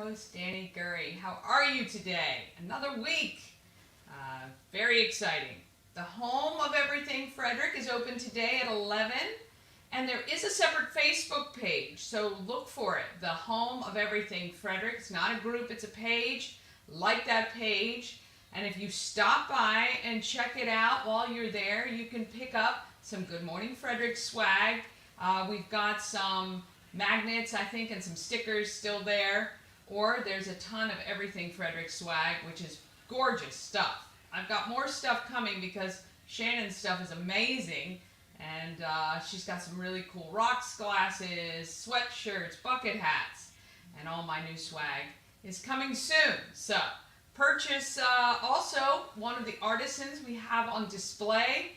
host, Dani Gurry. How are you today? Another week. Very exciting. The home of Everything Frederick is open today at 11, and there is a separate Facebook page, so look for it. The home of Everything Frederick. It's not a group, it's a page. Like that page, and if you stop by and check it out while you're there, you can pick up some Good Morning Frederick swag. We've got some magnets, I think, and some stickers still there. Or there's a ton of Everything Frederick swag, which is gorgeous stuff. I've got more stuff coming because Shannon's stuff is amazing. And she's got some really cool rocks glasses, sweatshirts, bucket hats, and all my new swag is coming soon. So purchase also one of the artisans we have on display,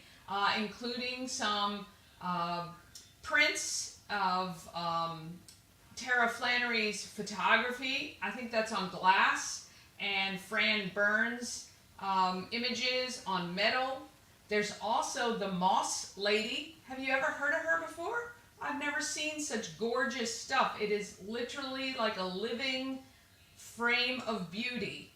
including some prints of Tara Flannery's photography. I think that's on glass, and Fran Burns' images on metal. There's also the Moss Lady. Have you ever heard of her before? I've never seen such gorgeous stuff. It is literally like a living frame of beauty.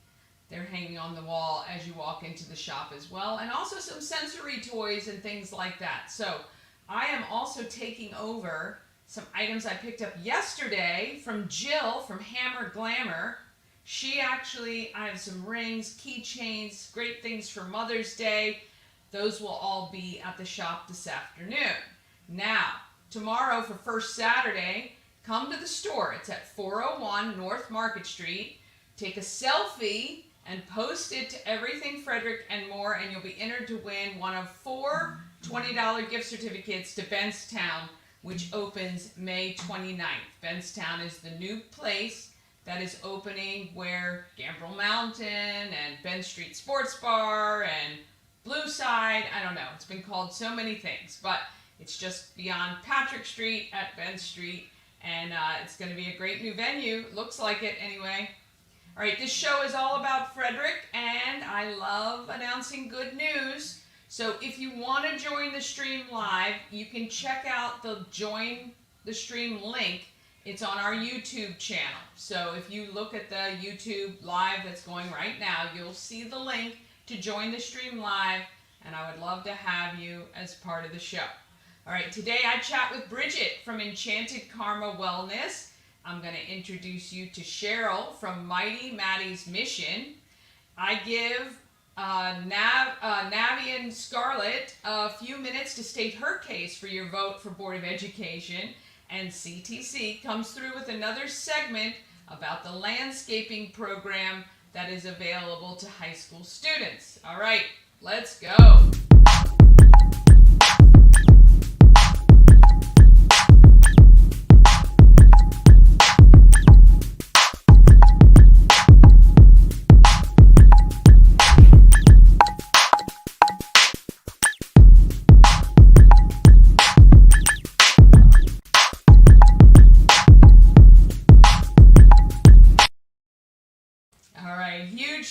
They're hanging on the wall as you walk into the shop as well, and also some sensory toys and things like that. So I am also taking over some items I picked up yesterday from Jill from Hammer Glamour. I have some rings, keychains, great things for Mother's Day. Those will all be at the shop this afternoon. Now, tomorrow for First Saturday, come to the store. It's at 401 North Market Street. Take a selfie and post it to Everything Frederick and more, and you'll be entered to win one of 4 $20 gift certificates to Bentstown, which opens May 29th. Bentstown is the new place that is opening where Gambrel Mountain and Ben Street Sports Bar and Blue Side, I don't know, it's been called so many things, but it's just beyond Patrick Street at Ben Street, and it's going to be a great new venue. Looks like it anyway. All right, this show is all about Frederick, and I love announcing good news. So if you want to join the stream live, you can check out the Join the Stream link. It's on our YouTube channel. So if you look at the YouTube live that's going right now, you'll see the link to join the stream live, and I would love to have you as part of the show. All right, today I chat with Bridget from Enchanted Karma Wellness. I'm going to introduce you to Cheryl from Mighty Maddie's Mission. I give Navian Scarlett a few minutes to state her case for your vote for Board of Education, and CTC comes through with another segment about the landscaping program that is available to high school students. All right, let's go.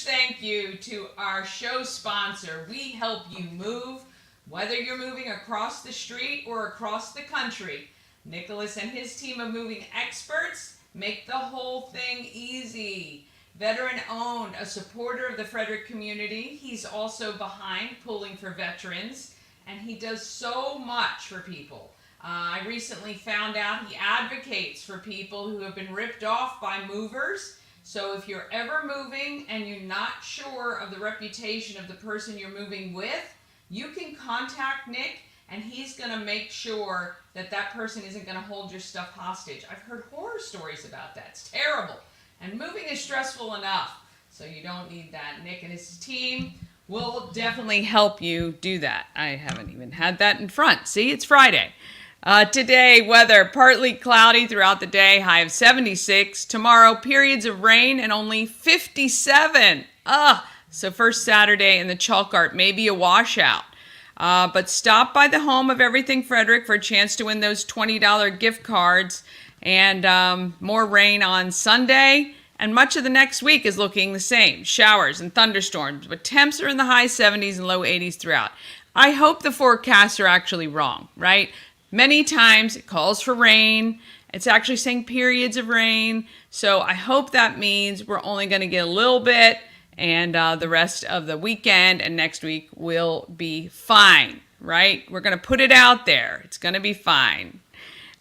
Thank you to our show sponsor. We help you move, whether you're moving across the street or across the country. Nicholas and his team of moving experts make the whole thing easy. Veteran owned, a supporter of the Frederick community. He's also behind Pulling for Veterans, and he does so much for people. I recently found out he advocates for people who have been ripped off by movers. So if you're ever moving and you're not sure of the reputation of the person you're moving with, you can contact Nick, and he's going to make sure that that person isn't going to hold your stuff hostage. I've heard horror stories about that. It's terrible. And moving is stressful enough, so you don't need that. Nick and his team will definitely help you do that. I haven't even had that in front. See, it's Friday. Today, weather, partly cloudy throughout the day, high of 76. Tomorrow, periods of rain and only 57. So first Saturday in the chalk art may be a washout. But stop by the home of Everything Frederick for a chance to win those $20 gift cards. And more rain on Sunday. And much of the next week is looking the same. Showers and thunderstorms, but temps are in the high 70s and low 80s throughout. I hope the forecasts are actually wrong, right? Many times it calls for rain It's actually saying periods of rain. So I hope that means we're only going to get a little bit, and the rest of the weekend and next week will be fine, right? We're going to put it out there. It's going to be fine.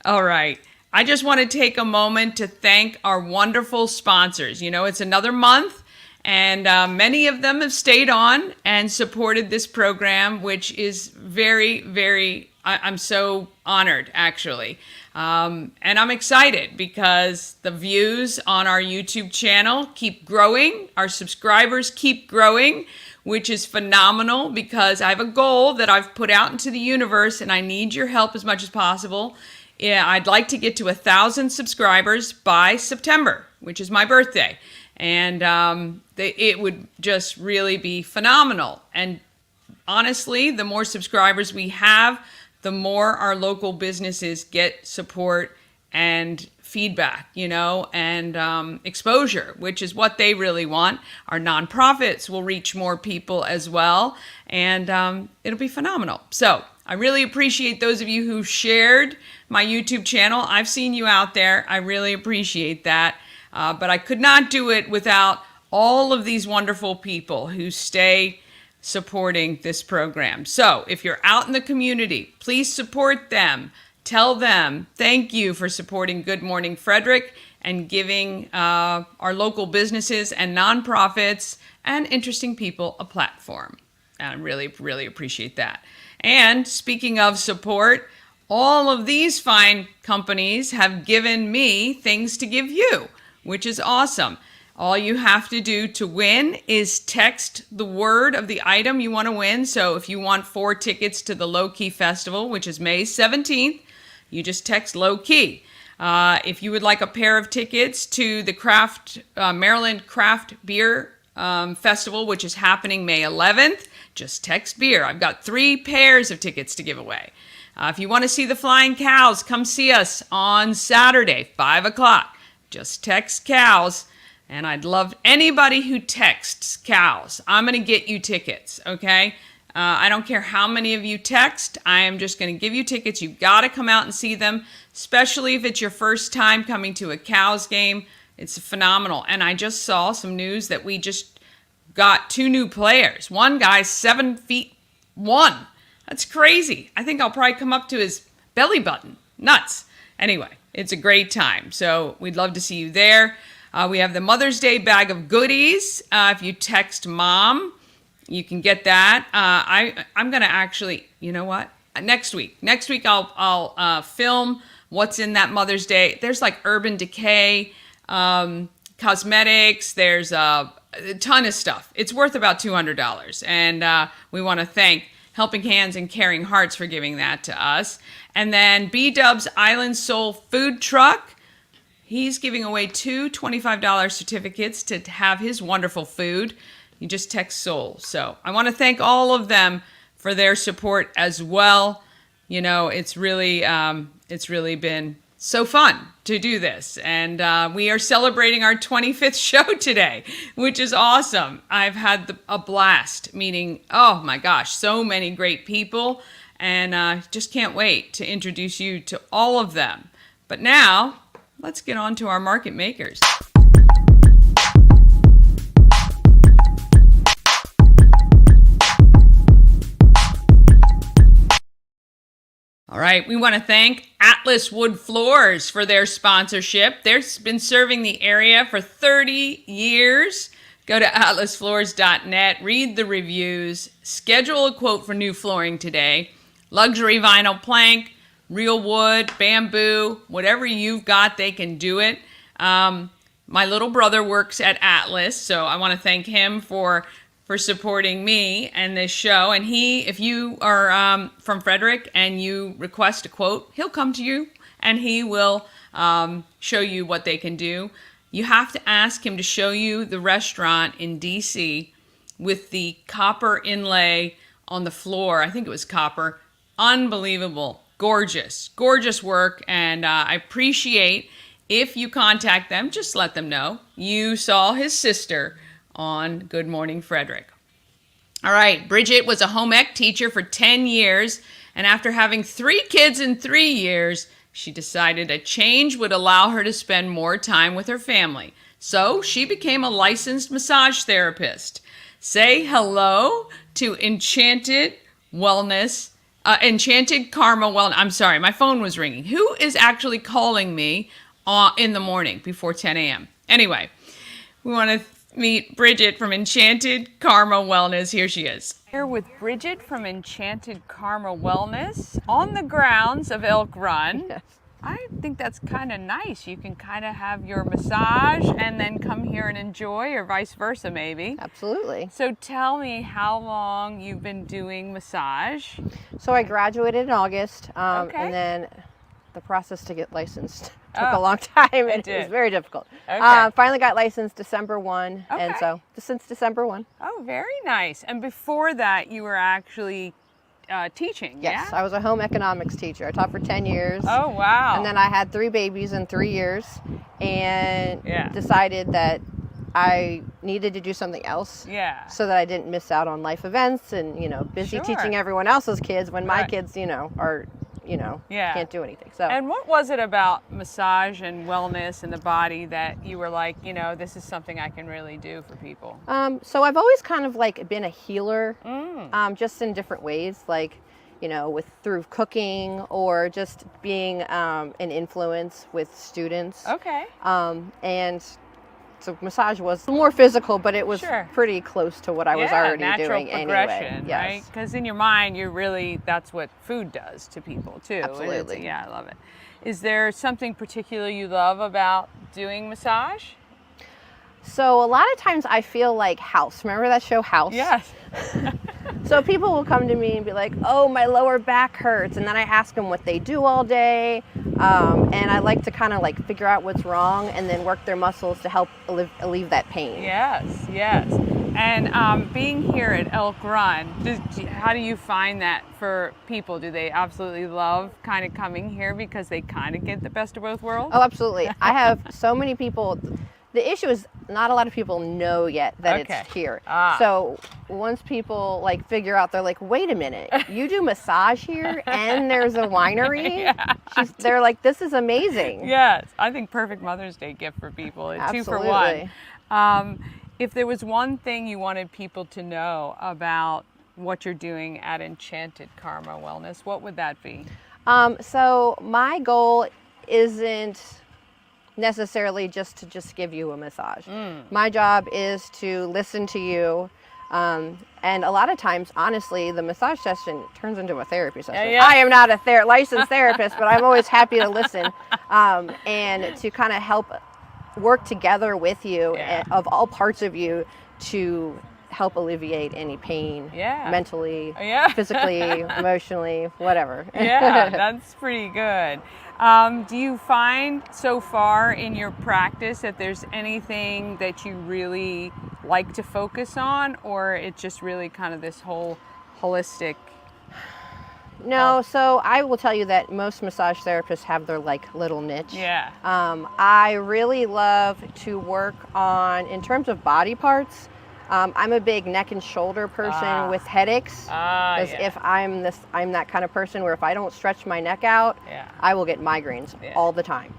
All right. I just want to take a moment to thank our wonderful sponsors. It's another month, and many of them have stayed on and supported this program, which is very, very, I'm so honored, actually. And I'm excited because the views on our YouTube channel keep growing. Our subscribers keep growing, which is phenomenal because I have a goal that I've put out into the universe, and I need your help as much as possible. Yeah, I'd like to get to 1,000 subscribers by September, which is my birthday. And it would just really be phenomenal. And honestly, the more subscribers we have, the more our local businesses get support and feedback, and exposure, which is what they really want. Our nonprofits will reach more people as well, and it'll be phenomenal. So I really appreciate those of you who shared my YouTube channel. I've seen you out there. I really appreciate that. But I could not do it without all of these wonderful people who stay supporting this program. So if you're out in the community, please support them. Tell them thank you for supporting Good Morning Frederick and giving our local businesses and nonprofits and interesting people a platform. And I really, really appreciate that. And speaking of support, all of these fine companies have given me things to give you, which is awesome. All you have to do to win is text the word of the item you want to win. So if you want 4 tickets to the Low Key Festival, which is May 17th, you just text Low Key. If you would like a pair of tickets to the Maryland Craft Beer Festival, which is happening May 11th, just text beer. I've got 3 pairs of tickets to give away. If you want to see the Flying Cows, come see us on Saturday, 5 o'clock. Just text cows, and I'd love anybody who texts cows. I'm going to get you tickets, okay? I don't care how many of you text. I am just going to give you tickets. You've got to come out and see them, especially if it's your first time coming to a Cows game. It's phenomenal. And I just saw some news that we just got 2 new players. One guy's 7'1". That's crazy. I think I'll probably come up to his belly button. Nuts. Anyway, it's a great time. So we'd love to see you there. We have the Mother's Day bag of goodies. If you text mom, you can get that. I'm going to actually, you know what? Next week I'll film what's in that Mother's Day. There's like Urban Decay, cosmetics. There's a ton of stuff. It's worth about $200. And we want to thank Helping Hands and Caring Hearts for giving that to us. And then B-Dub's Island Soul Food Truck. He's giving away 2 $25 certificates to have his wonderful food. You just text Soul. So I want to thank all of them for their support as well. It's really been so fun to do this. And we are celebrating our 25th show today, which is awesome. I've had a blast meeting, oh my gosh, so many great people. And just can't wait to introduce you to all of them. But now, let's get on to our market makers. All right, we want to thank Atlas Wood Floors for their sponsorship. They've been serving the area for 30 years. Go to atlasfloors.net, read the reviews, schedule a quote for new flooring today. Luxury vinyl plank, real wood, bamboo, whatever you've got, they can do it. My little brother works at Atlas, so I want to thank him for supporting me and this show. And if you are from Frederick and you request a quote, he'll come to you and he will show you what they can do. You have to ask him to show you the restaurant in DC with the copper inlay on the floor. I think it was copper. Unbelievable. Gorgeous work. And I appreciate if you contact them, just let them know you saw his sister on Good Morning Frederick. All right, Bridget was a home ec teacher for 10 years, and after having 3 kids in 3 years, She decided a change would allow her to spend more time with her family. So she became a licensed massage therapist. Say hello to Enchanted Wellness, Enchanted Karma Wellness. I'm sorry, my phone was ringing. Who is actually calling me in the morning before 10 a.m.? Anyway, we want to meet Bridget from Enchanted Karma Wellness. Here she is. Here with Bridget from Enchanted Karma Wellness on the grounds of Elk Run. Yes. I think that's kind of nice. You can kind of have your massage and then come here and enjoy, or vice versa maybe. Absolutely. So tell me how long you've been doing massage. So I graduated in August, Okay. and then the process to get licensed took a long time, and it was very difficult. Okay. Finally got licensed December 1, and Okay. so since December 1. Oh, very nice. And before that, you were actually teaching, Yes, yeah? I was a home economics teacher. I taught for 10 years. Oh, wow. And then I had 3 babies in 3 years, and Yeah. decided that I needed to do something else. Yeah. So that I didn't miss out on life events and, busy Sure. teaching everyone else's kids when my Right. kids, are, Yeah. can't do anything. So And what was it about massage and wellness and the body that you were like, this is something I can really do for people? so I've always kind of been a healer, Mm. just in different ways, through cooking or just being an influence with students. Okay. And so massage was more physical, but it was Sure. pretty close to what I was Yeah, already natural doing anyway. progression, Yes. right? Because in your mind, that's what food does to people too. And Absolutely. yeah, I love it. Is there something particular you love about doing massage? So a lot of times I feel like House. Remember that show House? Yes. So people will come to me and be like, "Oh, my lower back hurts," and then I ask them what they do all day, and I like to kind of figure out what's wrong and then work their muscles to help alleviate that pain. Yes, yes. And being here at Elk Run, how do you find that for people? Do they absolutely love kind of coming here because they kind of get the best of both worlds? Oh, absolutely. I have so many people. The issue is not a lot of people know yet that Okay. it's here. Ah. So once people figure out, they're like, "Wait a minute, you do massage here and there's a winery?" Yeah. They're like, "This is amazing." Yes, I think perfect Mother's Day gift for people. It's 2 for 1. Absolutely. If there was one thing you wanted people to know about what you're doing at Enchanted Karma Wellness, what would that be? So my goal isn't necessarily just to give you a massage. My job is to listen to you. And a lot of times, honestly, the massage session turns into a therapy session. Yeah. I am not a licensed therapist, but I'm always happy to listen and to kind of help work together with you of all parts of you to help alleviate any pain, mentally, physically, emotionally, whatever. Yeah, that's pretty good. Do you find so far in your practice that there's anything that you really like to focus on, or it's just really kind of this whole holistic? No, so I will tell you that most massage therapists have their little niche. Yeah. I really love to work on, in terms of body parts, I'm a big neck and shoulder person with headaches. Because if I'm that kind of person where if I don't stretch my neck out, I will get migraines all the time.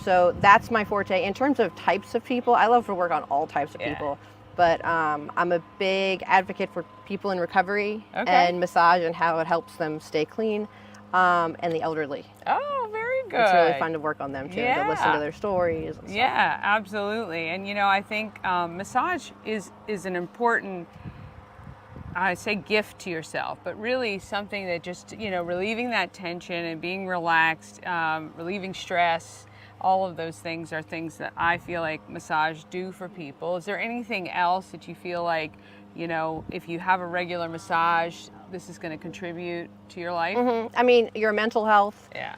So that's my forte. In terms of types of people, I love to work on all types of people. But I'm a big advocate for people in recovery and massage and how it helps them stay clean, and the elderly. Oh, very good. It's really fun to work on them too, to listen to their stories and stuff. Yeah, absolutely. And I think massage is an important, I say, gift to yourself, but really something that just, relieving that tension and being relaxed, relieving stress, all of those things are things that I feel like massage do for people. Is there anything else that you feel like, if you have a regular massage, this is going to contribute to your life? Mm-hmm. I mean, your mental health. Yeah.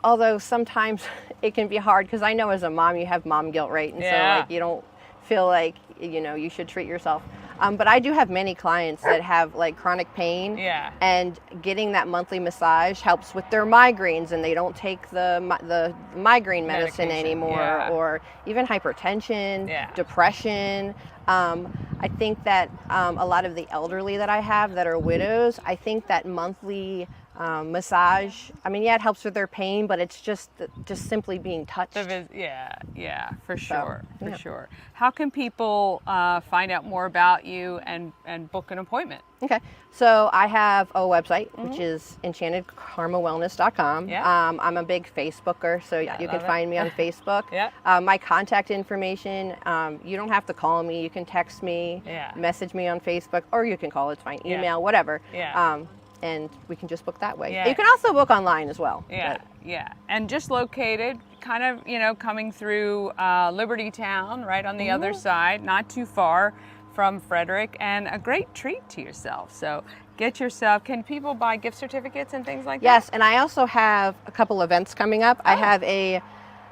Although sometimes it can be hard, because I know as a mom you have mom guilt, right? And so you don't feel like you should treat yourself. But I do have many clients that have chronic pain, and getting that monthly massage helps with their migraines, and they don't take the migraine medicine anymore, or even hypertension, depression. I think that a lot of the elderly that I have that are widows, I think that monthly Massage. I mean, yeah, it helps with their pain, but it's just simply being touched. Yeah, for sure, for sure. How can people find out more about you and book an appointment? Okay, so I have a website, which is enchantedkarmawellness.com. Yeah. I'm a big Facebooker, so you can find me on Facebook. Yeah. My contact information, you don't have to call me. You can text me, message me on Facebook, or you can call, it's fine, email, whatever. Yeah. And we can just book that way. Yeah. You can also book online as well. Yeah, and just located kind of, coming through Liberty Town, right on the other side, not too far from Frederick, and a great treat to yourself. So can people buy gift certificates and things like that? Yes, and I also have a couple events coming up. I have a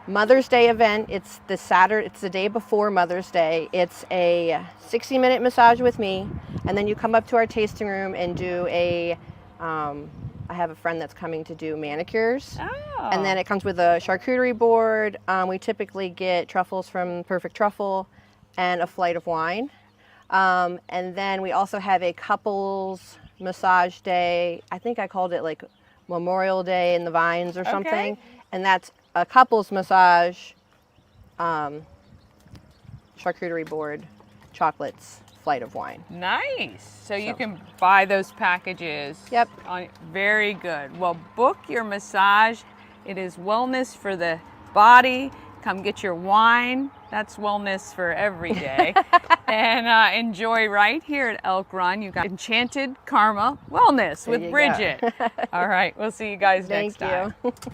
Mother's Day event. It's the day before Mother's Day. It's a 60-minute massage with me, and then you come up to our tasting room and do I have a friend that's coming to do manicures. Oh. And then it comes with a charcuterie board. We typically get truffles from Perfect Truffle and a flight of wine. And then we also have a couples massage day. I think I called it like Memorial Day in the Vines or something. And that's a couples massage, charcuterie board, chocolates, flight of wine. Nice. So you can buy those packages. Yep. Very good. Well, book your massage. It is wellness for the body. Come get your wine. That's wellness for every day. And enjoy right here at Elk Run. You got Enchanted Karma Wellness with Bridget. All right. We'll see you guys next time. Thank you.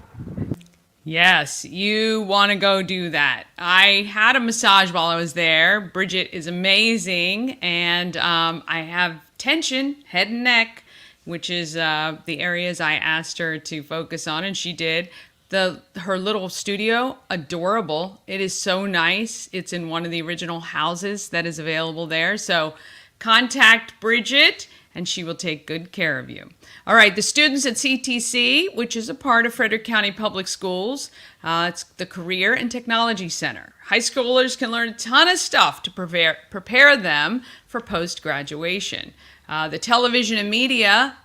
Yes, you want to go do that. I had a massage while I was there. Bridget is amazing, and I have tension, head and neck, which is the areas I asked her to focus on, and she did. Her little studio, adorable. It is so nice. It's in one of the original houses that is available there. So contact Bridget, and she will take good care of you. All right, the students at CTC, which is a part of Frederick County Public Schools, it's the Career and Technology Center. High schoolers can learn a ton of stuff to prepare them for post-graduation. The television and media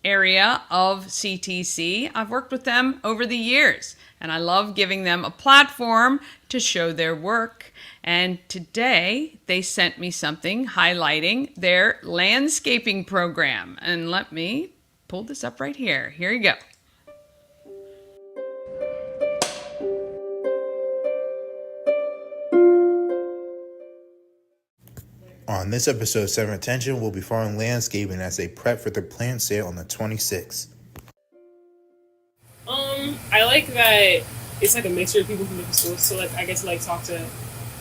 area of CTC, I've worked with them over the years, and I love giving them a platform to show their work. And today they sent me something highlighting their landscaping program. And let me pull this up right here. Here you go. On this episode of Center Attention, we'll be following landscaping as they prep for their plant sale on the 26th. I like that it's like a mixture of people from different schools, so like I get to like talk to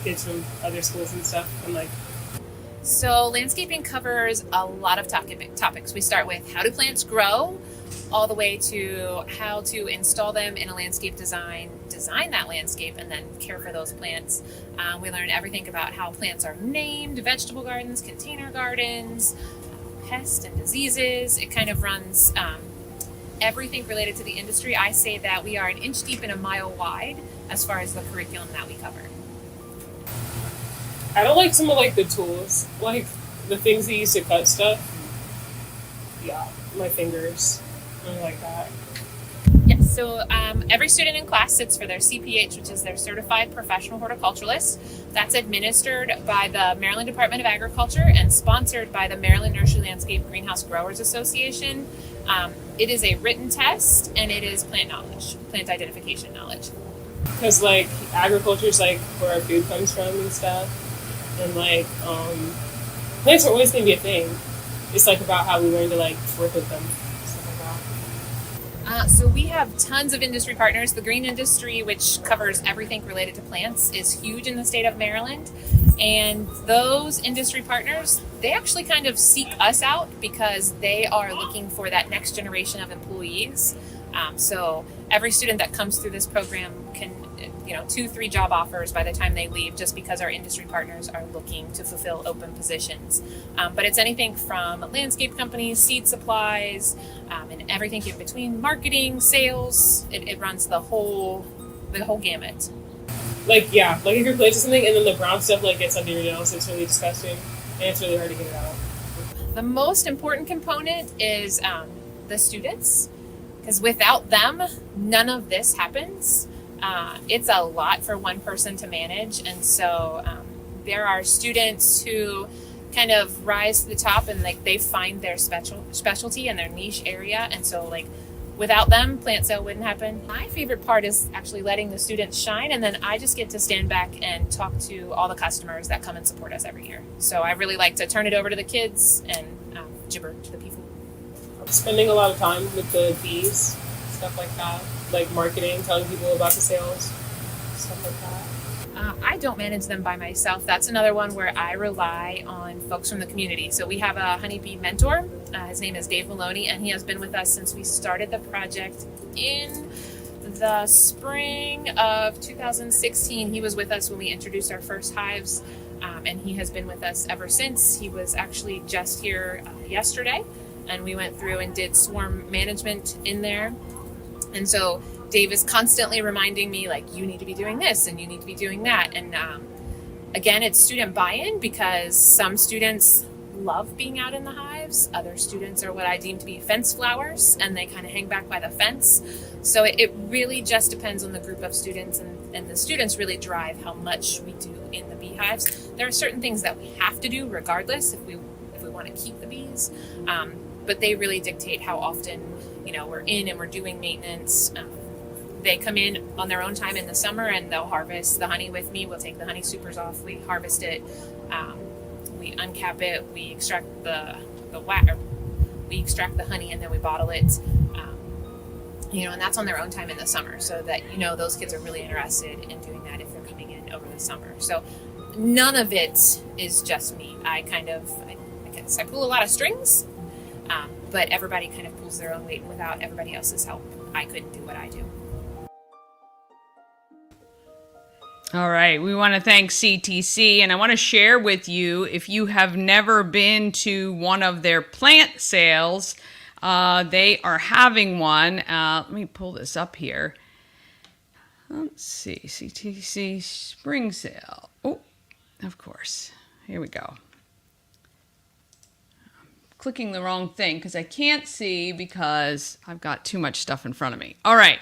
kids from other schools and stuff, and like. So landscaping covers a lot of topics. We start with how do plants grow, all the way to how to install them in a landscape design that landscape, and then care for those plants. We learn everything about how plants are named, vegetable gardens, container gardens, pests and diseases. It kind of runs everything related to the industry. I say that we are an inch deep and a mile wide as far as the curriculum that we cover. I don't like some of like the tools, like the things they use to cut stuff. Yeah, my fingers. I don't like that. Yes, so every student in class sits for their CPH, which is their Certified Professional Horticulturalist. That's administered by the Maryland Department of Agriculture and sponsored by the Maryland Nursery Landscape Greenhouse Growers Association. It is a written test, and it is plant knowledge, plant identification knowledge. Because like agriculture is like where our food comes from and stuff, and like plants are always going to be a thing. It's like about how we learn to like work with them. So we have tons of industry partners. The green industry, which covers everything related to plants, is huge in the state of Maryland. And those industry partners, they actually kind of seek us out because they are looking for that next generation of employees. So every student that comes through this program can, 2-3 job offers by the time they leave, just because our industry partners are looking to fulfill open positions. But it's anything from landscape companies, seed supplies, and everything in between, marketing, sales. It runs the whole gamut. Like if you're planting something and then the brown stuff like gets under your nails, it's really disgusting and it's really hard to get it out. The most important component is the students. because without them, none of this happens. It's a lot for one person to manage. And so there are students who kind of rise to the top and like they find their specialty and their niche area. And so like without them, plant sale wouldn't happen. My favorite part is actually letting the students shine, and then I just get to stand back and talk to all the customers that come and support us every year. So I really like to turn it over to the kids and gibber to the people. Spending a lot of time with the bees, stuff like that, like marketing, telling people about the sales, stuff like that. I don't manage them by myself. That's another one where I rely on folks from the community. So we have a honeybee mentor. His name is Dave Maloney, and he has been with us since we started the project in the spring of 2016. He was with us when we introduced our first hives, and he has been with us ever since. He was actually just here yesterday, and we went through and did swarm management in there. And so Dave is constantly reminding me, like, you need to be doing this and you need to be doing that. And again, it's student buy-in, because some students love being out in the hives. Other students are what I deem to be fence flowers, and they kind of hang back by the fence. So it really just depends on the group of students, and the students really drive how much we do in the beehives. There are certain things that we have to do regardless if we want to keep the bees, but they really dictate how often, we're in and we're doing maintenance. They come in on their own time in the summer and they'll harvest the honey with me. We'll take the honey supers off. We harvest it. We uncap it. We extract the we extract the honey, and then we bottle it. And that's on their own time in the summer, so that those kids are really interested in doing that if they're coming in over the summer. So none of it is just me. I guess I pull a lot of strings, but everybody kind of pulls their own weight, and without everybody else's help, I couldn't do what I do. All right, we want to thank CTC, and I want to share with you, if you have never been to one of their plant sales, they are having one. Let me pull this up here. Let's see, CTC spring sale. Oh, of course. Here we go. I'm clicking the wrong thing because I can't see because I've got too much stuff in front of me. All right.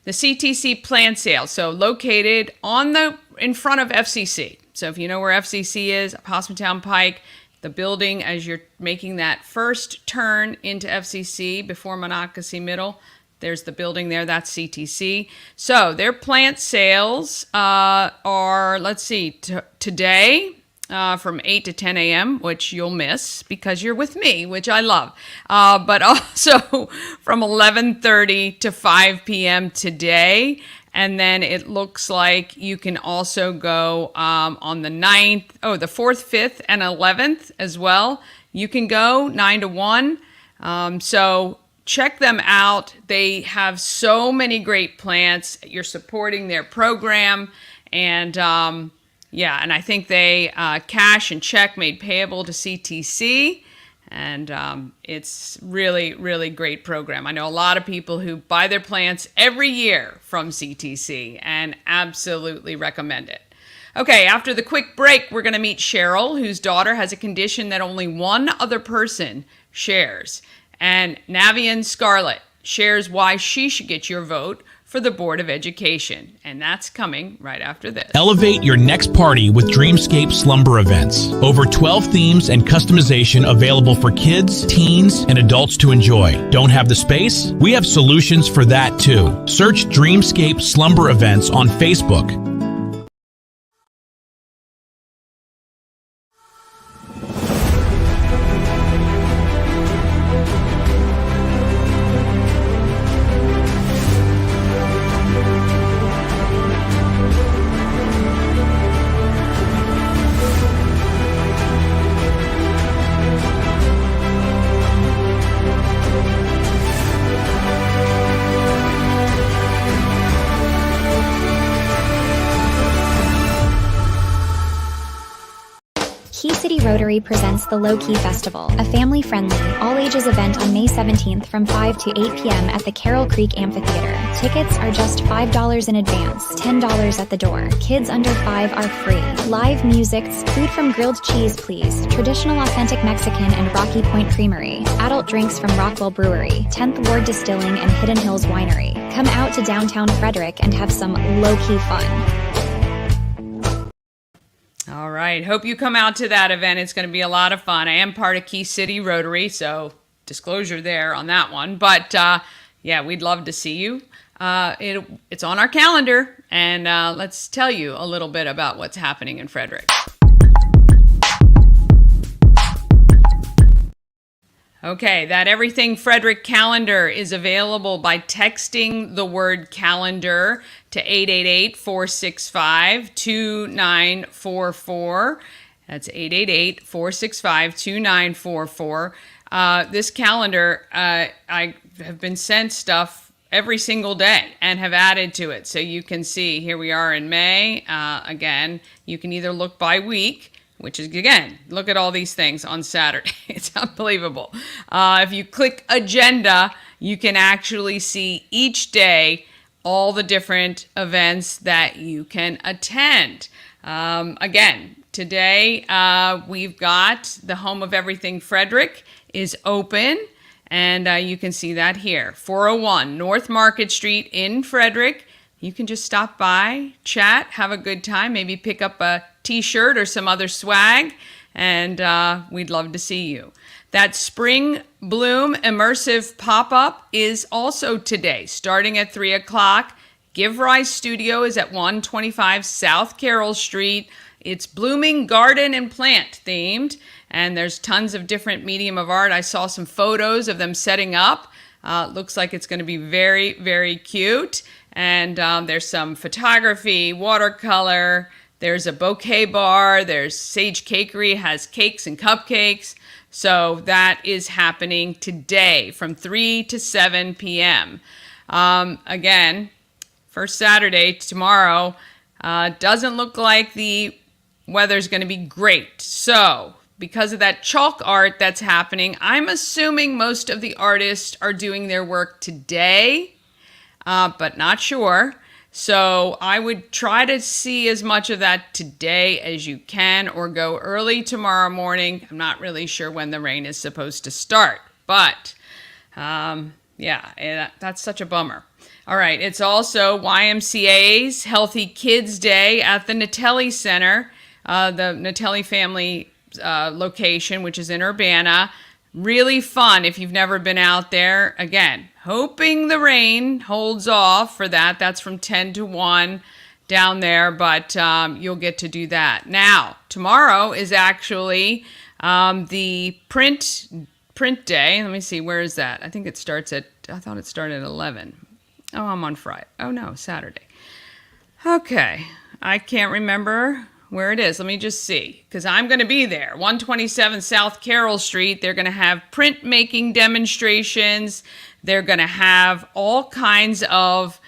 The CTC plant sale, so located in front of FCC. So if you know where FCC is, Hospitaltown Pike, the building as you're making that first turn into FCC before Monocacy Middle, there's the building there, that's CTC. So their plant sales are, let's see, today from 8 to 10 a.m., which you'll miss because you're with me, which I love. But also from 11:30 to 5 p.m. today. And then it looks like you can also go on the 9th, the 4th, 5th, and 11th as well. You can go 9 to 1. So check them out. They have so many great plants. You're supporting their program. And and I think they cash and check made payable to CTC. And it's really, really great program. I know a lot of people who buy their plants every year from CTC and absolutely recommend it. Okay, after the quick break, we're going to meet Cheryl, whose daughter has a condition that only one other person shares. And Navian Scarlett shares why she should get your vote for the Board of Education. And that's coming right after this. Elevate your next party with Dreamscape Slumber Events. Over 12 themes and customization available for kids, teens, and adults to enjoy. Don't have the space? We have solutions for that too. Search Dreamscape Slumber Events on Facebook. Key City Rotary presents the Low Key Festival, a family-friendly, all-ages event on May 17th from 5 to 8 p.m. at the Carroll Creek Amphitheater. Tickets are just $5 in advance, $10 at the door. Kids under 5 are free. Live music, food from Grilled Cheese Please, traditional authentic Mexican and Rocky Point Creamery, adult drinks from Rockwell Brewery, 10th Ward Distilling and Hidden Hills Winery. Come out to downtown Frederick and have some low-key fun. All right. Hope you come out to that event. It's going to be a lot of fun. I am part of Key City Rotary, so disclosure there on that one. But yeah, we'd love to see you. It's on our calendar, and let's tell you a little bit about what's happening in Frederick. Okay, that Everything Frederick calendar is available by texting the word calendar to 888-465-2944. That's 888-465-2944. This calendar, I have been sent stuff every single day and have added to it. So you can see, here we are in May. Again, you can either look by week, which is, again, look at all these things on Saturday. It's unbelievable. If you click agenda, you can actually see each day all the different events that you can attend. Again, today we've got the Home of Everything Frederick is open, and you can see that here. 401 North Market Street in Frederick. You can just stop by, chat, have a good time, maybe pick up a t-shirt or some other swag, and we'd love to see you. That Spring Bloom Immersive Pop-Up is also today, starting at 3 o'clock. Give Rise Studio is at 125 South Carroll Street. It's blooming garden and plant themed, and there's tons of different medium of art. I saw some photos of them setting up. Looks like it's going to be very, very cute. And there's some photography, watercolor, there's a bouquet bar, there's Sage Cakery, has cakes and cupcakes. So that is happening today from 3 to 7 p.m. Again, first Saturday, tomorrow, doesn't look like the weather's going to be great. So because of that chalk art that's happening, I'm assuming most of the artists are doing their work today. But not sure. So I would try to see as much of that today as you can, or go early tomorrow morning. I'm not really sure when the rain is supposed to start, but yeah, that's such a bummer. All right, it's also YMCA's Healthy Kids Day at the Natelli Center, the Natelli family location, which is in Urbana. Really fun if you've never been out there. Again, hoping the rain holds off for that. That's from 10 to 1 down there, but you'll get to do that. Now, tomorrow is actually the print day. Let me see, where is that? I think it starts at, I thought it started at 11. Oh, I'm on Friday. Oh, no, Saturday. Okay, I can't remember where it is. Let me just see, because I'm going to be there. 127 South Carroll Street. They're going to have printmaking demonstrations. They're going to have all kinds of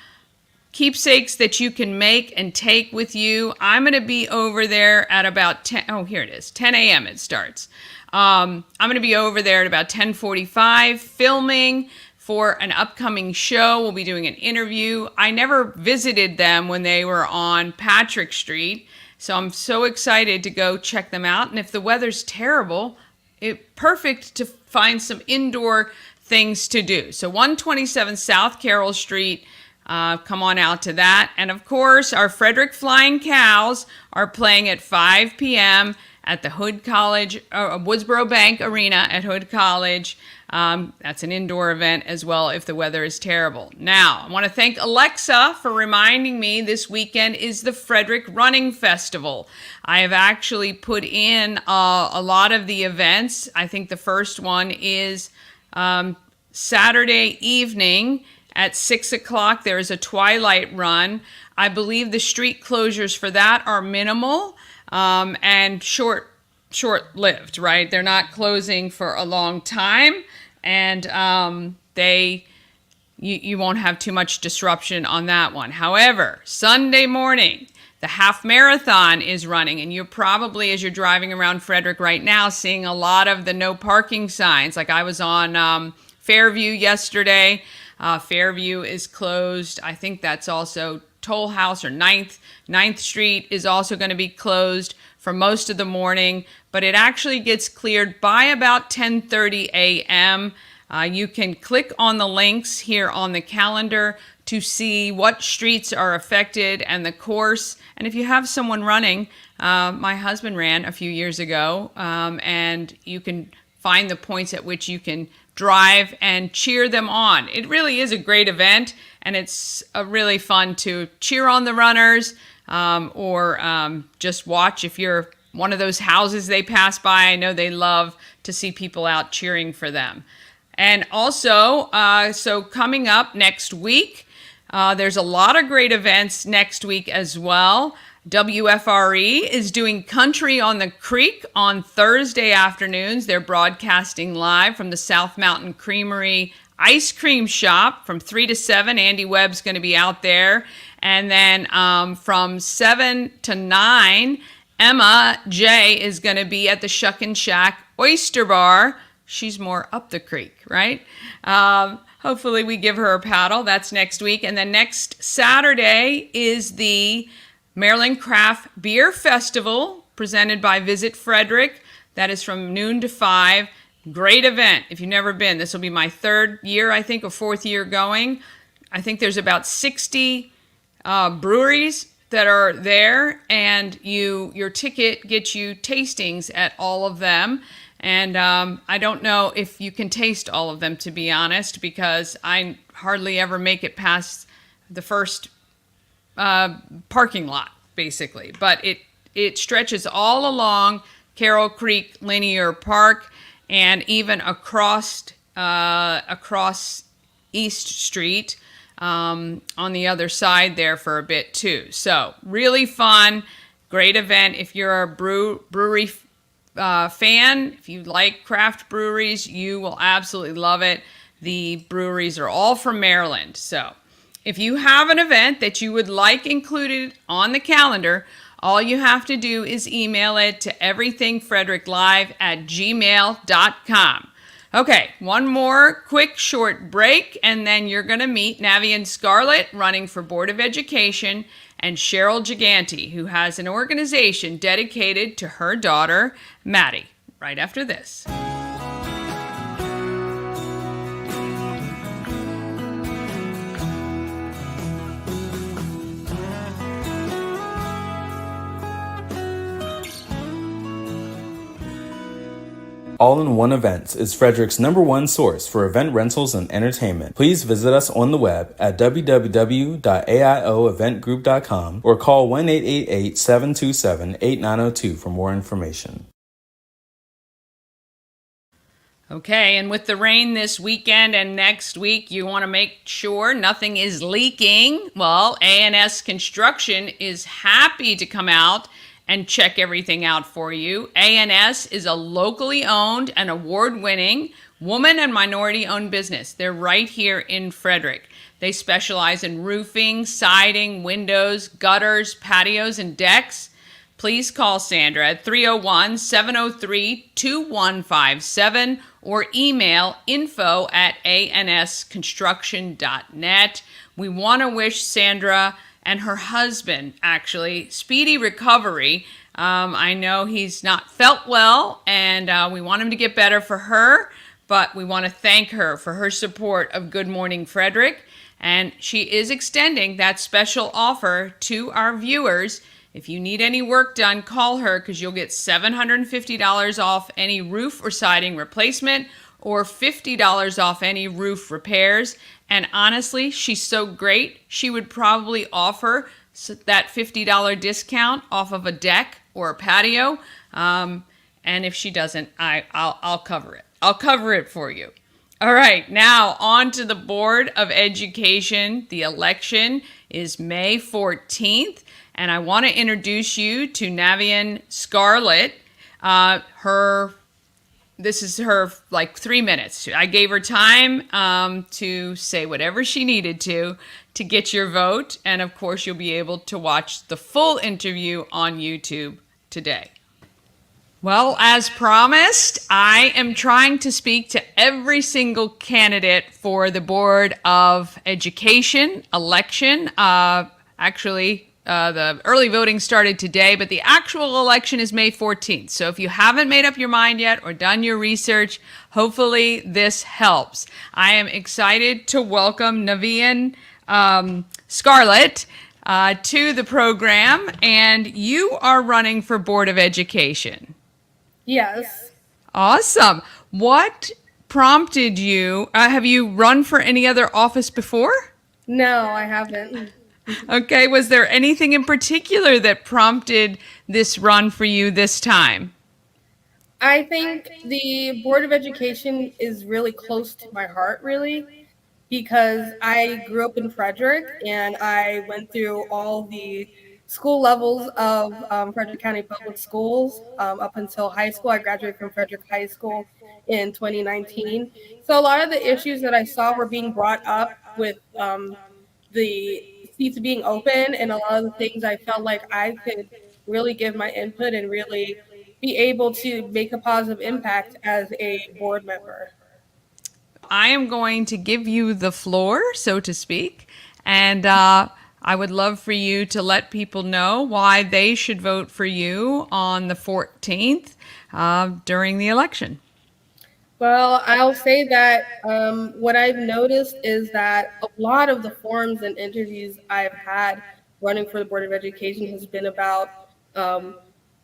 keepsakes that you can make and take with you. I'm going to be over there at about 10. Oh, here it is. 10 a.m. it starts. I'm going to be over there at about 10:45 filming for an upcoming show. We'll be doing an interview. I never visited them when they were on Patrick Street. So I'm so excited to go check them out. And if the weather's terrible, it's perfect to find some indoor things to do. So 127 South Carroll Street, come on out to that. And of course, our Frederick Flying Cows are playing at 5 p.m. at the Hood College, Woodsboro Bank Arena at Hood College. That's an indoor event as well if the weather is terrible. Now, I want to thank Alexa for reminding me this weekend is the Frederick Running Festival. I have actually put in a lot of the events. I think the first one is Saturday evening at 6 o'clock. There is a twilight run. I believe the street closures for that are minimal and short-lived, right? They're not closing for a long time, and you won't have too much disruption on that one. However, Sunday morning, The half marathon is running, and you're probably, as you're driving around Frederick right now, seeing a lot of the no parking signs. Like I was on Fairview yesterday. Fairview is closed. I think that's also Toll House or 9th Street is also going to be closed for most of the morning, but it actually gets cleared by about 10:30 a.m. You can click on the links here on the calendar to see what streets are affected and the course. And if you have someone running, my husband ran a few years ago, and you can find the points at which you can drive and cheer them on. It really is a great event, and it's really fun to cheer on the runners, or just watch if you're one of those houses they pass by. I know they love to see people out cheering for them. And also, so coming up next week, there's a lot of great events next week as well. WFRE is doing Country on the Creek on Thursday afternoons. They're broadcasting live from the South Mountain Creamery Ice Cream Shop from 3 to 7. Andy Webb's going to be out there. And then from 7 to 9, Emma J is going to be at the Shuckin' Shack Oyster Bar. She's more up the creek, right? Hopefully we give her a paddle. That's next week. And then next Saturday is the Maryland Craft Beer Festival presented by Visit Frederick. That is from noon to 5. Great event. If you've never been, this will be my third year, I think, or fourth year going. I think there's about 60 breweries that are there, and your ticket gets you tastings at all of them. And I don't know if you can taste all of them, to be honest, because I hardly ever make it past the first parking lot, basically. But it stretches all along Carroll Creek Linear Park and even across East Street on the other side there for a bit too. So really fun, great event. If you're a brewery fan, if you like craft breweries, you will absolutely love it. The breweries are all from Maryland. So if you have an event that you would like included on the calendar, all you have to do is email it to everythingfredericklive@gmail.com. Okay, one more quick short break, and then you're going to meet Navian Scarlett, running for Board of Education, and Cheryl Giganti, who has an organization dedicated to her daughter, Maddie, right after this. All-in-One Events is Frederick's #1 source for event rentals and entertainment. Please visit us on the web at www.aioeventgroup.com or call 1-888-727-8902 for more information. Okay, and with the rain this weekend and next week, you want to make sure nothing is leaking. Well, A&S Construction is happy to come out and check everything out for you. A&S is a locally owned and award-winning woman and minority-owned business. They're right here in Frederick. They specialize in roofing, siding, windows, gutters, patios, and decks. Please call Sandra at 301-703-2157 or email info@ansconstruction.net. We want to wish Sandra and her husband, actually, speedy recovery. I know he's not felt well, and we want him to get better for her, but we want to thank her for her support of Good Morning Frederick, and she is extending that special offer to our viewers. If you need any work done, call her, because you'll get $750 off any roof or siding replacement, or $50 off any roof repairs. And honestly, she's so great, she would probably offer that $50 discount off of a deck or a patio. And if she doesn't, I'll cover it. I'll cover it for you. All right, now on to the Board of Education. The election is May 14th, and I want to introduce you to Navian Scarlett. This is her 3 minutes. I gave her time to say whatever she needed to to get your vote. And of course, you'll be able to watch the full interview on YouTube today. Well, as promised, I am trying to speak to every single candidate for the Board of Education election. The early voting started today, but the actual election is May 14th. So if you haven't made up your mind yet or done your research, hopefully this helps. I am excited to welcome Navian Scarlett to the program, and you are running for Board of Education. Yes. Awesome. What prompted you? Have you run for any other office before? No, I haven't. Okay. Was there anything in particular that prompted this run for you this time? I think the Board of Education is really close to my heart, really, because I grew up in Frederick and I went through all the school levels of Frederick County Public Schools up until high school. I graduated from Frederick High School in 2019. So a lot of the issues that I saw were being brought up with the seats being open, and a lot of the things I felt like I could really give my input and really be able to make a positive impact as a board member. I am going to give you the floor, so to speak, and I would love for you to let people know why they should vote for you on the 14th during the election. Well, I'll say that what I've noticed is that a lot of the forums and interviews I've had running for the Board of Education has been about,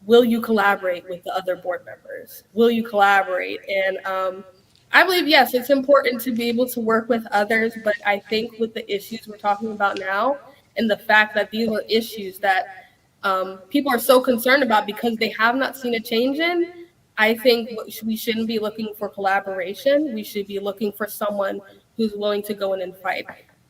will you collaborate with the other board members? Will you collaborate? And I believe, yes, it's important to be able to work with others, but I think with the issues we're talking about now and the fact that these are issues that people are so concerned about because they have not seen a change in, I think we shouldn't be looking for collaboration. We should be looking for someone who's willing to go in and fight.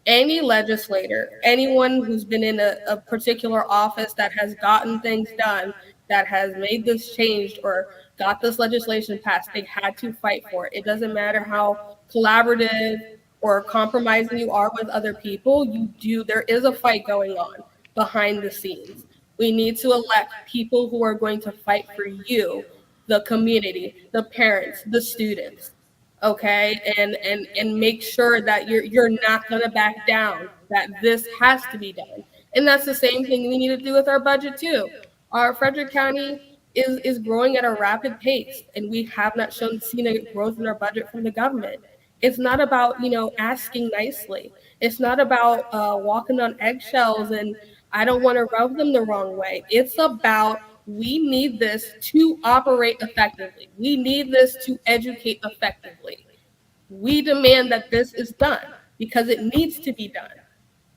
Any legislator, anyone who's been in a particular office that has gotten things done, that has made this changed or got this legislation passed, they had to fight for it. It doesn't matter how collaborative or compromising you are with other people, there is a fight going on behind the scenes. We need to elect people who are going to fight for you, the community, the parents, the students, okay? And make sure that you're not gonna back down, that this has to be done. And that's the same thing we need to do with our budget too. Our Frederick County is growing at a rapid pace, and we have not seen a growth in our budget from the government. It's not about, asking nicely. It's not about walking on eggshells and I don't want to rub them the wrong way. It's about we need this to operate effectively. We need this to educate effectively. We demand that this is done because it needs to be done.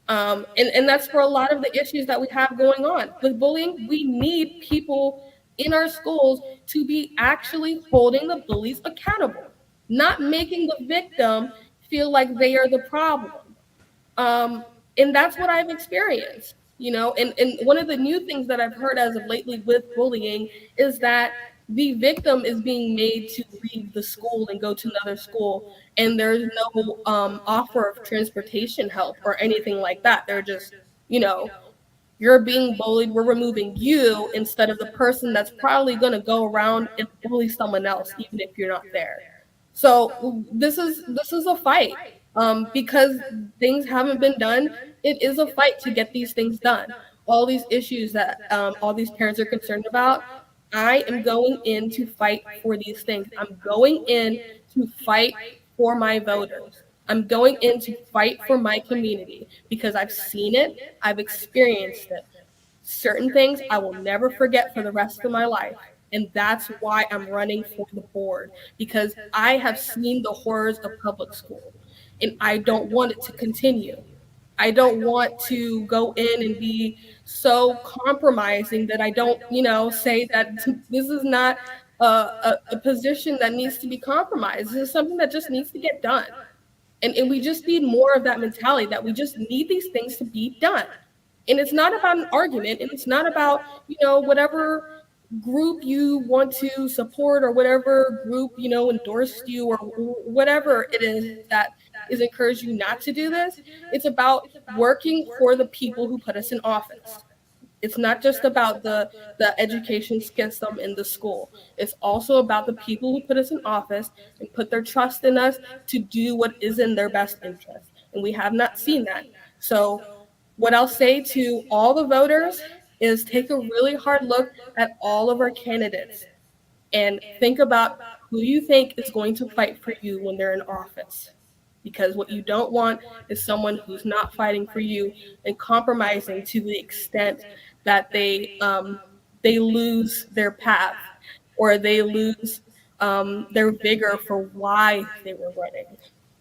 And that's for a lot of the issues that we have going on. With bullying, we need people in our schools to be actually holding the bullies accountable, not making the victim feel like they are the problem. And that's what I've experienced, and one of the new things that I've heard as of lately with bullying is that the victim is being made to leave the school and go to another school, and there's no offer of transportation help or anything like that. They're just, you're being bullied, we're removing you instead of the person that's probably going to go around and bully someone else, even if you're not there. So this is a fight because things haven't been done. It is a fight to get these things done. All these issues that all these parents are concerned about, I am going in to fight for these things. I'm going in to fight for my voters. I'm going in to fight for my community because I've seen it, I've experienced it. Certain things I will never forget for the rest of my life. And that's why I'm running for the board, because I have seen the horrors of public school and I don't want it to continue. I don't want to go in and be so compromising that I don't, say that this is not a position that needs to be compromised. This is something that just needs to get done. And we just need more of that mentality that we just need these things to be done. And it's not about an argument, and it's not about, whatever group you want to support or whatever group, endorsed you or whatever it is that is encourage you not to do this. It's about working for the people who put us in office. It's not just about the education system in the school. It's also about the people who put us in office and put their trust in us to do what is in their best interest. And we have not seen that. So what I'll say to all the voters is take a really hard look at all of our candidates and think about who you think is going to fight for you when they're in office. Because what you don't want is someone who's not fighting for you and compromising to the extent that they lose their path or they lose their vigor for why they were running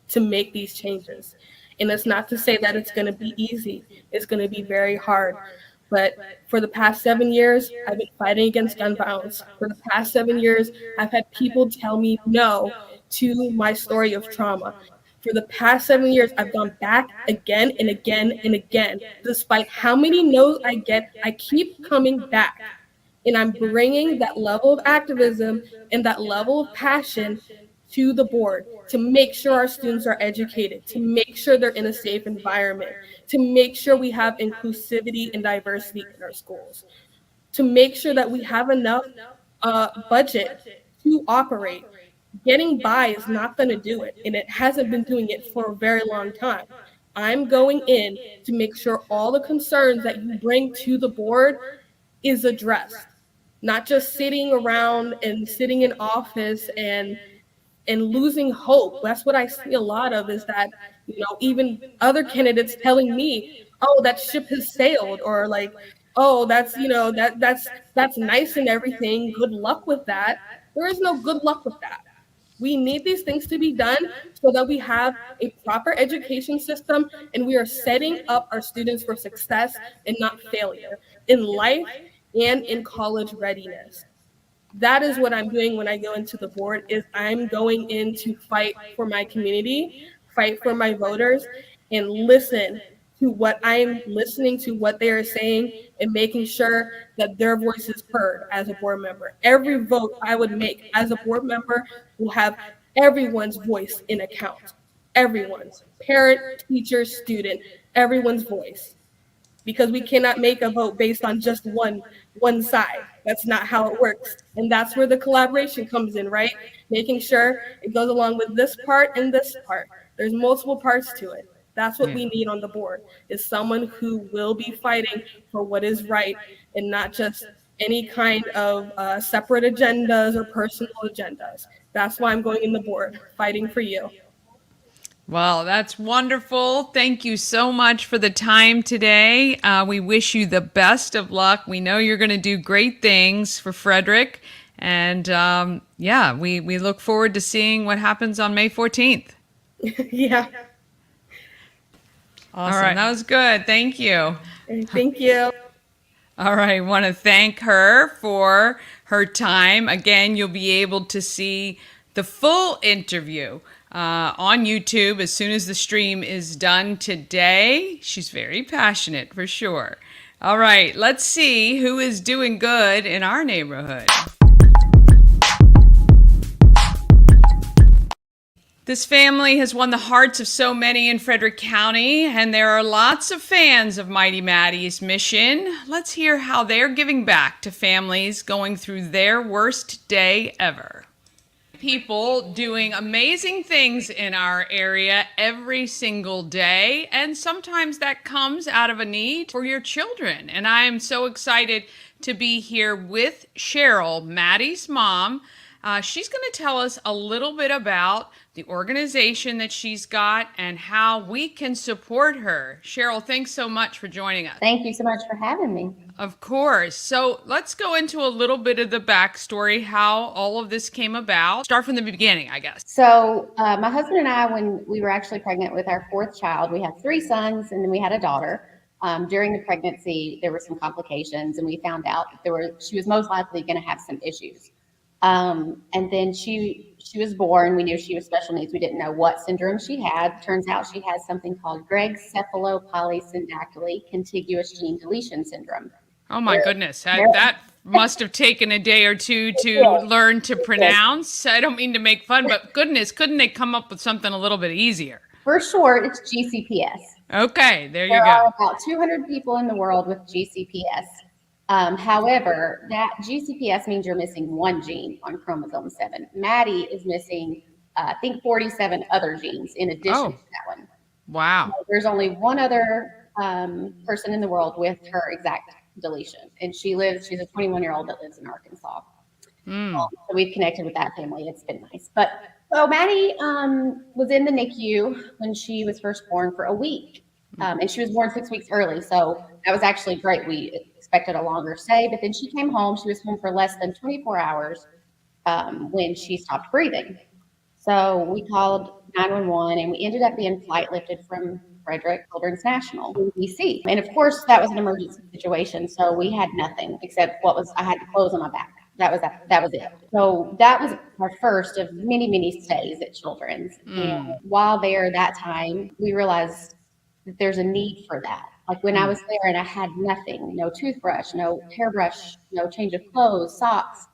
to make these changes. And it's not to say that it's going to be easy. It's going to be very hard. But for the past 7 years, I've been fighting against gun violence. For the past 7 years, I've had people tell me no to my story of trauma. For the past 7 years, I've gone back again and again and again. Despite how many no's I get, I keep coming back. And I'm bringing that level of activism and that level of passion to the board to make sure our students are educated, to make sure they're in a safe environment, to make sure we have inclusivity and diversity in our schools, to make sure that we have enough budget to operate. Getting by is not going to do it, and it hasn't been doing it for a very long time. I'm going in to make sure all the concerns that you bring to the board is addressed, not just sitting around and sitting in office and losing hope. That's what I see a lot of, is that, even other candidates telling me, oh, that ship has sailed, or like, oh, that's nice and everything. Good luck with that. There is no good luck with that. We need these things to be done so that we have a proper education system and we are setting up our students for success and not failure in life and in college readiness. That is what I'm doing when I go into the board, is I'm going in to fight for my community, fight for my voters, and listen to what I'm listening to, what they are saying, and making sure that their voice is heard as a board member. Every vote I would make as a board member will have everyone's voice in account. Everyone's, parent, teacher, student, everyone's voice. Because we cannot make a vote based on just one side. That's not how it works. And that's where the collaboration comes in, right? Making sure it goes along with this part and this part. There's multiple parts to it. That's what we need on the board, is someone who will be fighting for what is right and not just any kind of separate agendas or personal agendas. That's why I'm going in the board, fighting for you. Well, that's wonderful. Thank you so much for the time today. We wish you the best of luck. We know you're going to do great things for Frederick. And we look forward to seeing what happens on May 14th. Yeah. Awesome. All right. That was good. Thank you. Thank you. All right. I want to thank her for her time. Again, you'll be able to see the full interview on YouTube as soon as the stream is done today. She's very passionate, for sure. All right. Let's see who is doing good in our neighborhood. This family has won the hearts of so many in Frederick County, and there are lots of fans of Mighty Maddie's mission. Let's hear how they're giving back to families going through their worst day ever. People doing amazing things in our area every single day, and sometimes that comes out of a need for your children. And I am so excited to be here with Cheryl, Maddie's mom. She's going to tell us a little bit about the organization that she's got and how we can support her. Cheryl, thanks so much for joining us. Thank you so much for having me. Of course. So let's go into a little bit of the backstory, how all of this came about. Start from the beginning, I guess. So my husband and I, when we were actually pregnant with our fourth child, we had 3 sons and then we had a daughter. During the pregnancy, there were some complications and we found out that she was most likely going to have some issues. And then she was born. We knew she was special needs. We didn't know what syndrome she had. Turns out she has something called Gregg's cephalopolysyndacctyly contiguous gene deletion syndrome. Oh my goodness. That must have taken a day or two to learn to pronounce. I don't mean to make fun, but goodness, couldn't they come up with something a little bit easier? For short, it's GCPS. Okay, there you There are go. about 200 people in the world with GCPS. However, that GCPS means you're missing one gene on chromosome 7. Maddie is missing, I think, 47 other genes in addition to that one. Wow. There's only one other person in the world with her exact deletion, and she's a 21-year-old that lives in Arkansas. So we've connected with that family. It's been nice. But so Maddie was in the NICU when she was first born for a week. And she was born 6 weeks early. So that was actually great. We expected a longer stay, but then she came home. She was home for less than 24 hours when she stopped breathing. So we called 911 and we ended up being flight lifted from Frederick Children's National in DC. And of course, that was an emergency situation. So we had nothing except I had clothes on my back. That was it. So that was our first of many, many stays at Children's. And while there that time, we realized that there's a need for that. Like when I was there and I had nothing, no toothbrush, no hairbrush, no change of clothes, socks,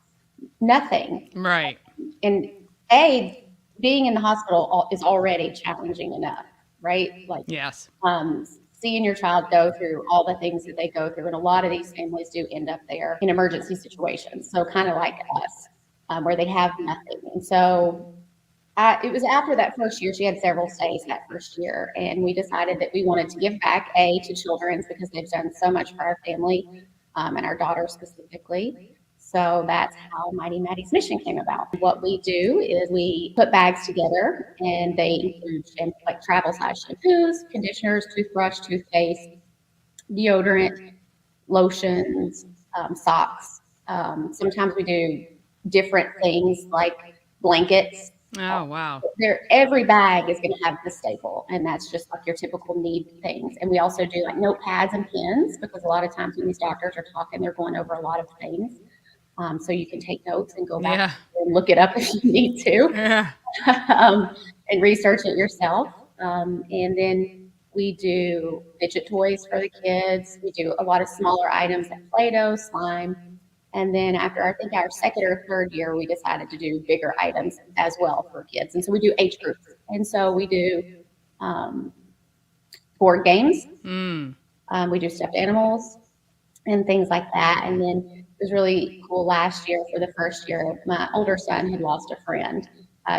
nothing. Right. And being in the hospital is already challenging enough, right? Like, yes. Seeing your child go through all the things that they go through. And a lot of these families do end up there in emergency situations. So kind of like us, where they have nothing. And so it was after that first year, she had several stays that first year. And we decided that we wanted to give back, to Children's because they've done so much for our family and our daughter specifically. So that's how Mighty Maddie's mission came about. What we do is we put bags together and they include like travel size shampoos, conditioners, toothbrush, toothpaste, deodorant, lotions, socks. Sometimes we do different things like blankets. Oh, wow. Every bag is going to have the staple, and that's just like your typical need things. And we also do like notepads and pens because a lot of times when these doctors are talking, they're going over a lot of things. So you can take notes and go back and look it up if you need to, and research it yourself. And then we do fidget toys for the kids. We do a lot of smaller items like Play-Doh, slime. And then after I think our second or third year, we decided to do bigger items as well for kids. And so we do age groups. And so we do board games. We do stuffed animals and things like that. And then it was really cool last year. For the first year, my older son had lost a friend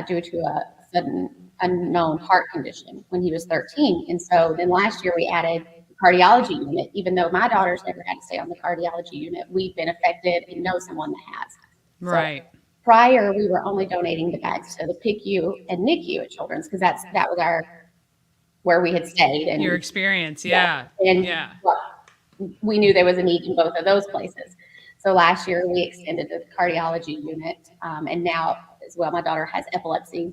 due to a sudden unknown heart condition when he was 13. And so then last year we added the cardiology unit. Even though my daughter's never had to stay on the cardiology unit, we've been affected and know someone that has. Right. So prior, we were only donating the bags to the PICU and NICU at Children's because that was where we had stayed. And your experience, we knew there was a need in both of those places. So last year we extended the cardiology unit, and now as well, my daughter has epilepsy.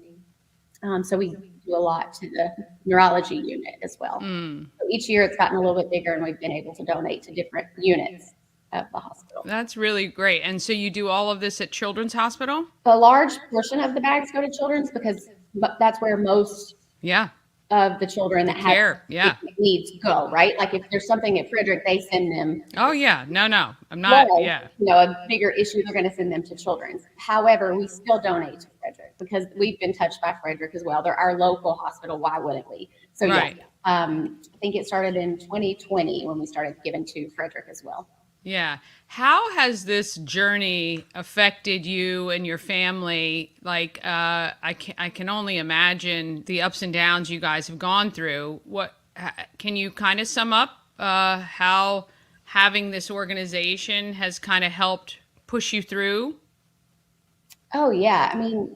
So we do a lot to the neurology unit as well. So each year it's gotten a little bit bigger and we've been able to donate to different units of the hospital. That's really great. And so you do all of this at Children's Hospital? A large portion of the bags go to Children's because that's where most of the children that have needs go, right? Like if there's something at Frederick, they send them. Oh yeah, no, I'm not. A bigger issue, they're going to send them to Children's. However, we still donate to Frederick because we've been touched by Frederick as well. They're our local hospital. Why wouldn't we? So I think it started in 2020 when we started giving to Frederick as well. Yeah. How has this journey affected you and your family? Like, I can only imagine the ups and downs you guys have gone through. Can you kind of sum up how having this organization has kind of helped push you through? Oh yeah. I mean,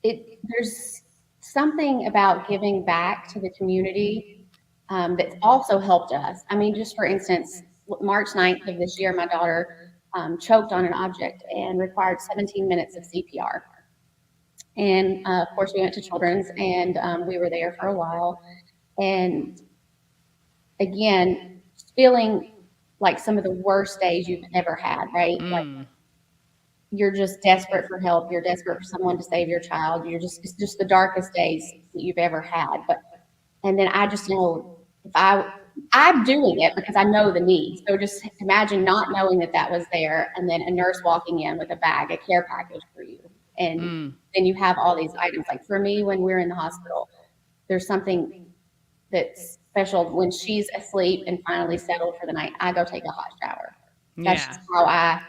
there's something about giving back to the community that's also helped us. I mean, just for instance, March 9th of this year, my daughter choked on an object and required 17 minutes of CPR. And of course, we went to Children's and we were there for a while. And again, feeling like some of the worst days you've ever had, right? Like you're just desperate for help. You're desperate for someone to save your child. It's just the darkest days that you've ever had. And then I just know I'm doing it because I know the need. So just imagine not knowing that was there and then a nurse walking in with a bag, a care package for you. And then you have all these items. Like for me, when we're in the hospital, there's something that's special when she's asleep and finally settled for the night. I go take a hot shower. That's Yeah. just how I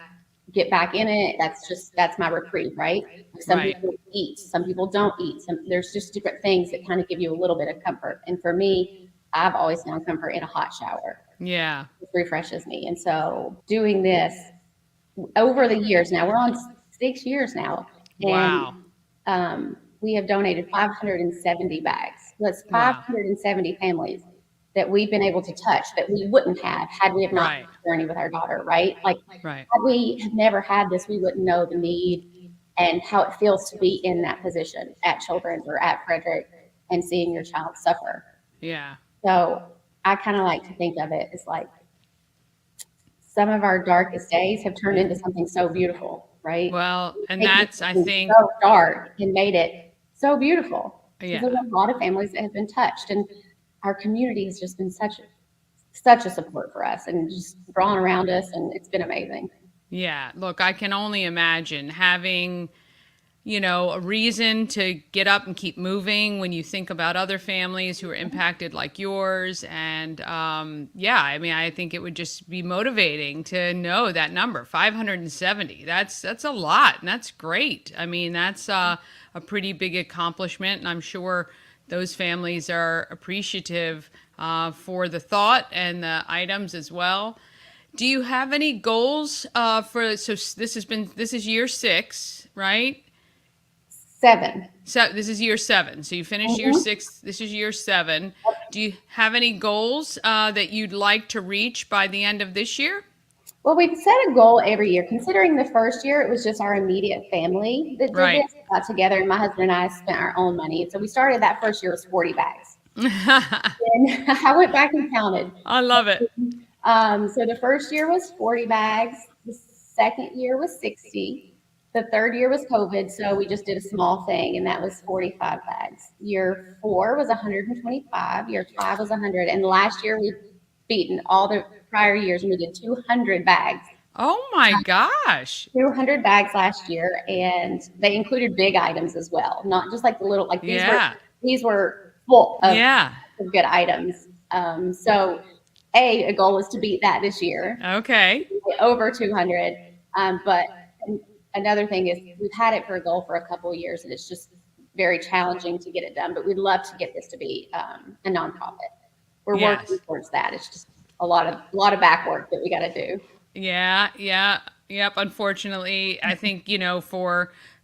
get back in it. That's my reprieve, right? Some Right. people eat, some people don't eat. There's just different things that kind of give you a little bit of comfort. And for me, I've always found comfort in a hot shower. Yeah. It refreshes me. And so doing this over the years now, we're on 6 years now. Wow. And we have donated 570 bags. That's Wow. 570 families that we've been able to touch that we wouldn't have had we have not Right. journey with our daughter, right? Like, Right. had we have never had this, we wouldn't know the need and how it feels to be in that position at Children's or at Frederick and seeing your child suffer. Yeah. So I kind of like to think of it as like some of our darkest days have turned into something so beautiful, right? Well, and Taken that's, I something think, so dark and made it so beautiful. Yeah. There's a lot of families that have been touched, and our community has just been such a support for us and just drawn around us, and it's been amazing. yeah. Look, I can only imagine having, a reason to get up and keep moving when you think about other families who are impacted like yours. And I think it would just be motivating to know that number, 570. That's a lot, and that's great. I mean, that's a pretty big accomplishment, and I'm sure those families are appreciative for the thought and the items as well. Do you have any goals so this is year 6, right? 7. So this is year 7. So you finished year 6. This is year 7. Do you have any goals that you'd like to reach by the end of this year? Well, we've set a goal every year. Considering the first year, it was just our immediate family that did Right. this. We got together, and my husband and I spent our own money. So we started that first year was 40 bags. And I went back and counted. I love it. So the first year was 40 bags. The second year was 60. The third year was COVID, so we just did a small thing, and that was 45 bags. Year 4 was 125. Year 5 was 100. And last year we've beaten all the prior years, and we did 200 bags. Oh my gosh. 200 bags last year, and they included big items as well, not just like the little, like these were full of good items. So a goal is to beat that this year. Okay. Over 200. But another thing is we've had it for a goal for a couple of years, and it's just very challenging to get it done, but we'd love to get this to be a nonprofit. We're working towards that. It's just a lot of back work that we got to do. Yeah. Yep. Unfortunately, I think,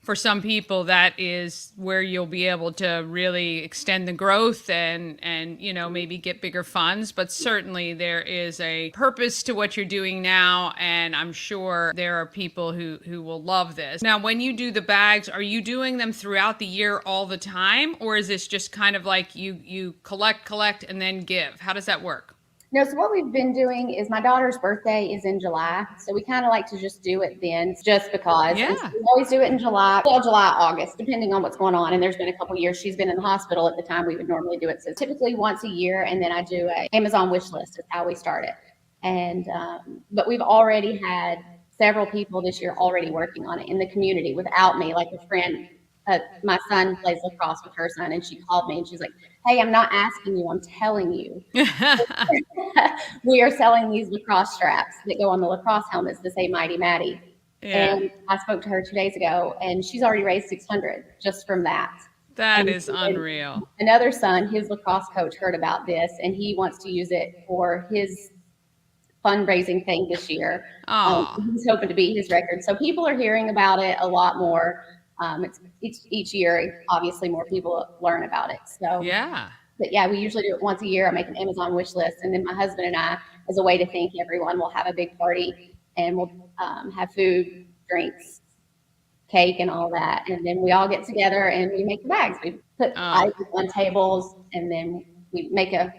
for some people, that is where you'll be able to really extend the growth and maybe get bigger funds. But certainly there is a purpose to what you're doing now. And I'm sure there are people who will love this. Now, when you do the bags, are you doing them throughout the year all the time? Or is this just kind of like you collect and then give? How does that work? No, so what we've been doing is my daughter's birthday is in July. So we kind of like to just do it then just because. Yeah. So we always do it in July, August, depending on what's going on. And there's been a couple years she's been in the hospital at the time we would normally do it. So typically once a year. And then I do a Amazon wish list is how we start it. And, but we've already had several people this year already working on it in the community without me, like a friend. My son plays lacrosse with her son, and she called me and she's like, "Hey, I'm not asking you, I'm telling you." We are selling these lacrosse straps that go on the lacrosse helmets that say Mighty Maddie. Yeah. And I spoke to her 2 days ago, and she's already raised 600 just from that. That is unreal. Another son, his lacrosse coach heard about this, and he wants to use it for his fundraising thing this year. He's hoping to beat his record. So people are hearing about it a lot more. It's each year, obviously more people learn about it. So Yeah. But yeah, we usually do it once a year. I make an Amazon wish list, and then my husband and I, as a way to thank everyone, we'll have a big party, and we'll have food, drinks, cake, and all that. And then we all get together and we make the bags. We put items on tables, and then we make a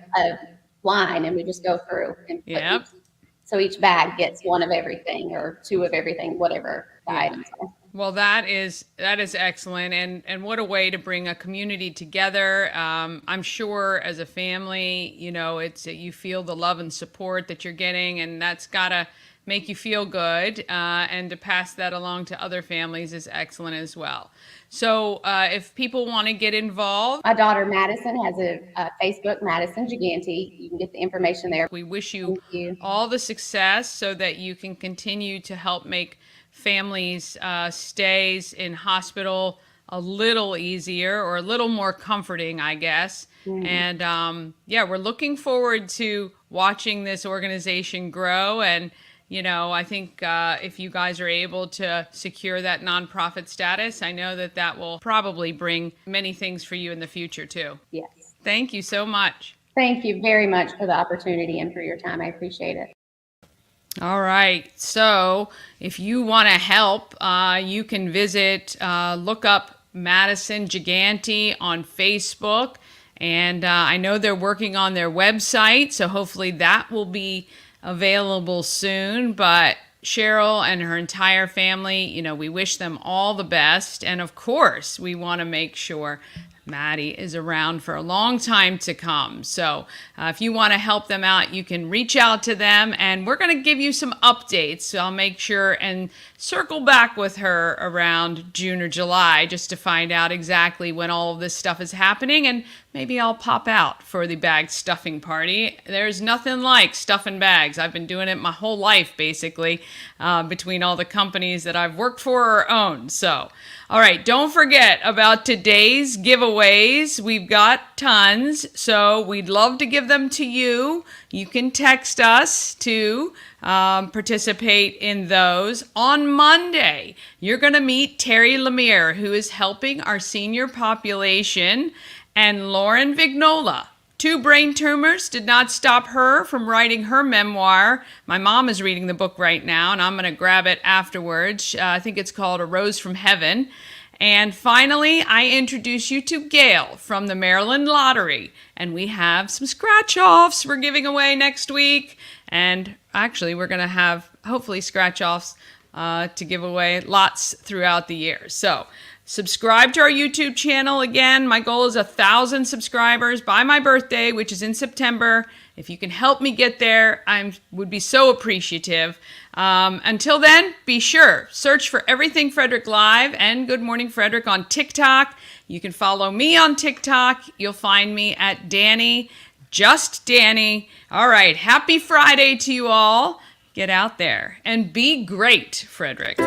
line, and we just go through and put so each bag gets one of everything or two of everything, whatever the items are. Well, that is excellent, and what a way to bring a community together. I'm sure as a family, it's you feel the love and support that you're getting, and that's gotta make you feel good, and to pass that along to other families is excellent as well. So if people want to get involved, my daughter Madison has a Facebook, Madison Giganti. You can get the information there. we wish you all the success so that you can continue to help make families' stays in hospital a little easier or a little more comforting, I guess. And we're looking forward to watching this organization grow. And, you know, I think if you guys are able to secure that nonprofit status, I know that that will probably bring many things for you in the future too. Yes. Thank you so much. Thank you very much for the opportunity and for your time. I appreciate it. All right. So if you want to help, you can visit, look up Madison Giganti on Facebook. And I know they're working on their website, so hopefully that will be available soon. But Cheryl and her entire family, you know, we wish them all the best. And of course, we want to make sure Maddie is around for a long time to come. So if you want to help them out, you can reach out to them, and we're going to give you some updates. So I'll make sure and circle back with her around June or July just to find out exactly when all of this stuff is happening, and maybe I'll pop out for the bag stuffing party. There's nothing like stuffing bags. I've been doing it my whole life, basically, between all the companies that I've worked for or owned. So, all right, don't forget about today's giveaways. We've got tons, so we'd love to give them to you. You can text us to participate in those. On Monday, you're going to meet Terry Lemire, who is helping our senior population, and Lauren Vignola. 2 brain tumors did not stop her from writing her memoir. My mom is reading the book right now, and I'm going to grab it afterwards. I think it's called A Rose from Heaven. And finally, I introduce you to Gail from the Maryland Lottery. And we have some scratch-offs we're giving away next week. And actually, we're going to have, hopefully, scratch-offs to give away lots throughout the year. So subscribe to our YouTube channel. Again, my goal is 1,000 subscribers by my birthday, which is in September. If you can help me get there, I would be so appreciative. Until then, be sure, search for Everything Frederick Live and Good Morning Frederick on TikTok. You can follow me on TikTok. You'll find me at Dani, just Dani. All right, happy Friday to you all. Get out there and be great, Frederick.